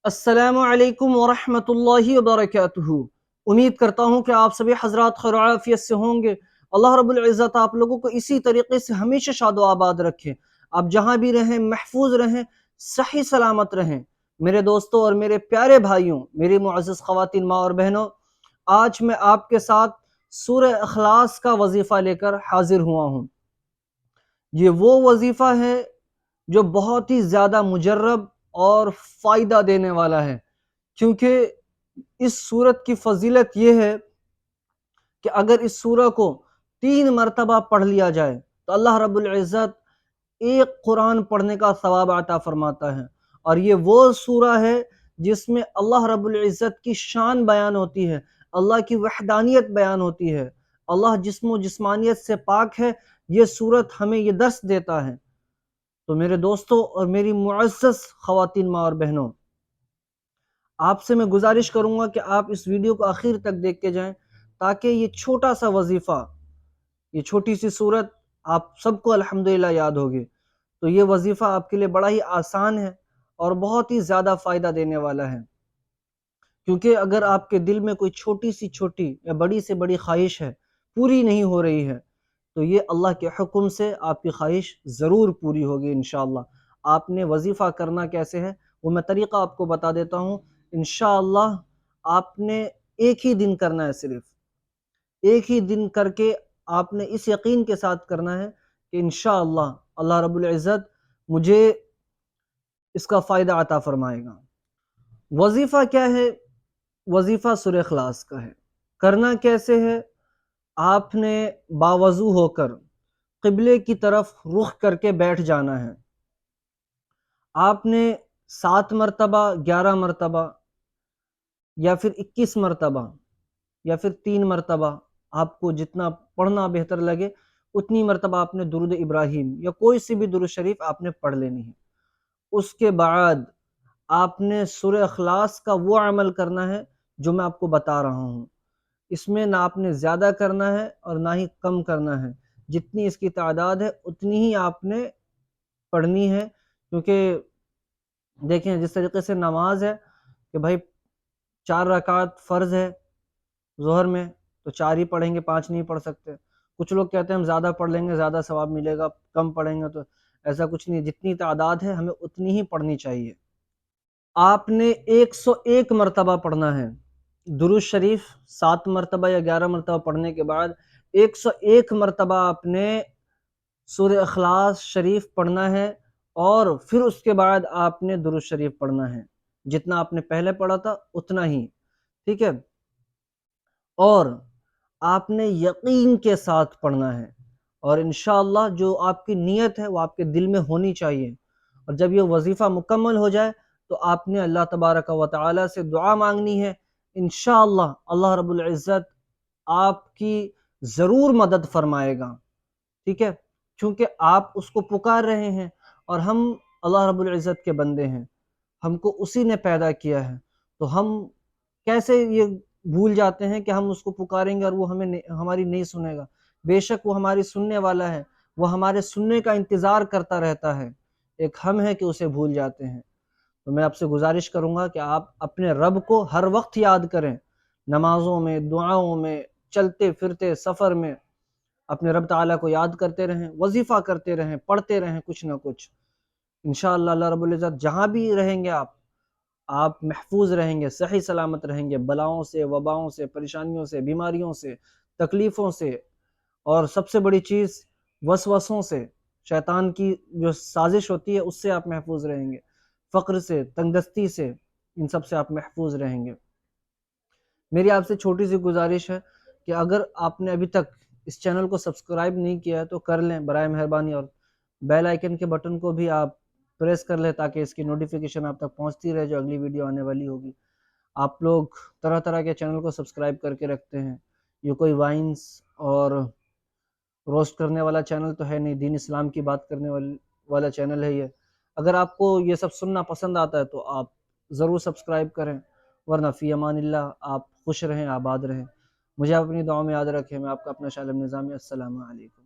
अस्सलामु अलैकुम वरहमतुल्लाहि वबरकातुहू। उम्मीद करता हूँ कि आप सभी हजरात खैर आफियत से होंगे। अल्लाह रब्बुल इज़्ज़त आप लोगों को इसी तरीके से हमेशा शादो आबाद रखे। आप जहाँ भी रहें महफूज रहें, सही सलामत रहें। मेरे दोस्तों और मेरे प्यारे भाइयों, मेरी मुअज़्ज़ज़ ख़वातीन माँ और बहनों, आज मैं आपके साथ सूरह इखलास का वजीफ़ा लेकर हाजिर हुआ हूँ। ये वो वजीफ़ा है जो बहुत ही ज़्यादा मुजर्रब और फ़ायदा देने वाला है, क्योंकि इस सूरत की फजीलत ये है कि अगर इस सूरह को 3 मरतबा पढ़ लिया जाए तो अल्लाह रब्बुल इज़्ज़त एक कुरान पढ़ने का सवाब अता फरमाता है। और ये वो सूरह है जिसमें अल्लाह रब्बुल इज़्ज़त की शान बयान होती है, अल्लाह की वहदानियत बयान होती है, अल्लाह जिस्म जिस्मानियत से पाक है। ये सूरत हमें ये दर्स देता है। तो मेरे दोस्तों और मेरी मुअज़्ज़ज़ ख़वातीन माँ और बहनों, आपसे मैं गुजारिश करूंगा कि आप इस वीडियो को आखिर तक देख के जाएं, ताकि ये छोटा सा वजीफ़ा, ये छोटी सी सूरत आप सबको अल्हम्दुलिल्लाह याद होगी। तो ये वजीफ़ा आपके लिए बड़ा ही आसान है और बहुत ही ज़्यादा फ़ायदा देने वाला है, क्योंकि अगर आपके दिल में कोई छोटी या बड़ी से बड़ी ख्वाहिश है, पूरी नहीं हो रही है, तो ये अल्लाह के हुक्म से आपकी ख्वाहिश ज़रूर पूरी होगी इंशाअल्लाह। आपने वजीफ़ा करना कैसे है वो मैं तरीक़ा आपको बता देता हूँ। इंशाअल्लाह आपने एक ही दिन करना है, सिर्फ एक ही दिन करके आपने इस यकीन के साथ करना है कि इंशाअल्लाह अल्लाह रब्बुल इज़्ज़त मुझे इसका फ़ायदा अता फ़रमाएगा। वजीफ़ा क्या है? वजीफ़ा सूरह इखलास का है। करना कैसे है? आपने बावज़ू होकर क़िबले की तरफ रुख करके बैठ जाना है। आपने 7 मरतबा, 11 मरतबा या फिर 21 मरतबा या फिर 3 मरतबा, आपको जितना पढ़ना बेहतर लगे उतनी मरतबा आपने दुरूद इब्राहीम या कोई सी भी दुरूद शरीफ आपने पढ़ लेनी है। उसके बाद आपने सूरह इखलास का वो अमल करना है जो मैं आपको बता रहा हूँ। इसमें ना आपने ज़्यादा करना है और ना ही कम करना है। जितनी इसकी तादाद है उतनी ही आपने पढ़नी है, क्योंकि देखें जिस तरीके से नमाज है कि भाई 4 रकात फ़र्ज़ है ज़ोहर में, तो 4 ही पढ़ेंगे, 5 नहीं पढ़ सकते। कुछ लोग कहते हैं हम ज़्यादा पढ़ लेंगे ज़्यादा सवाब मिलेगा, कम पढ़ेंगे तो ऐसा कुछ नहीं है। जितनी तादाद है हमें उतनी ही पढ़नी चाहिए। आपने 101 मरतबा पढ़ना है दुरूद शरीफ। 7 मरतबा या 11 मरतबा पढ़ने के बाद 101 मरतबा आपने सूरह इखलास शरीफ पढ़ना है, और फिर उसके बाद आपने दुरूद शरीफ पढ़ना है। जितना आपने पहले पढ़ा था उतना ही, ठीक है? और आपने यकीन के साथ पढ़ना है, और इंशाअल्लाह जो आपकी नीयत है वो आपके दिल में होनी चाहिए। और जब ये वजीफ़ा मुकम्मल हो जाए तो आपने अल्लाह तबारक व तआला से दुआ मांगनी है। इंशाअल्लाह अल्लाह रब्बुल इज़्ज़त आपकी ज़रूर मदद फरमाएगा, ठीक है? क्योंकि आप उसको पुकार रहे हैं और हम अल्लाह रब्बुल इज़्ज़त के बंदे हैं, हमको उसी ने पैदा किया है। तो हम कैसे ये भूल जाते हैं कि हम उसको पुकारेंगे और वो हमारी नहीं सुनेगा। बेशक वो हमारी सुनने वाला है, वो हमारे सुनने का इंतज़ार करता रहता है। एक हम हैं कि उसे भूल जाते हैं। तो मैं आपसे गुजारिश करूँगा कि आप अपने रब को हर वक्त याद करें, नमाज़ों में, दुआओं में, चलते फिरते सफ़र में अपने रब ताला को याद करते रहें, वजीफ़ा करते रहें, पढ़ते रहें कुछ ना कुछ। इंशाअल्लाह अल्लाह रब्बुल इज़्ज़त जहाँ भी रहेंगे आप महफूज रहेंगे, सही सलामत रहेंगे बलाओं से, वबाओं से, परेशानियों से, बीमारियों से, तकलीफ़ों से, और सबसे बड़ी चीज़ वसवसों से, शैतान की जो साजिश होती है उससे आप महफूज रहेंगे, फ़क्र से, तंगदस्ती से, इन सब से आप महफूज रहेंगे। मेरी आपसे छोटी सी गुजारिश है कि अगर आपने अभी तक इस चैनल को सब्सक्राइब नहीं किया है तो कर लें बराए मेहरबानी, और बेल आइकन के बटन को भी आप प्रेस कर लें ताकि इसकी नोटिफिकेशन आप तक पहुंचती रहे जो अगली वीडियो आने वाली होगी। आप लोग तरह तरह के चैनल को सब्सक्राइब करके रखते हैं, ये कोई वाइन्स और रोस्ट करने वाला चैनल तो है नहीं, दीन इस्लाम की बात करने वाला चैनल है ये। अगर आपको ये सब सुनना पसंद आता है तो आप ज़रूर सब्सक्राइब करें, वरना फ़ी अमानिल्लाह, आप खुश रहें, आबाद रहें। मुझे अपनी दुआ में याद रखें। मैं आपका अपना शालिम निज़ामी। अस्सलामु अलैकुम।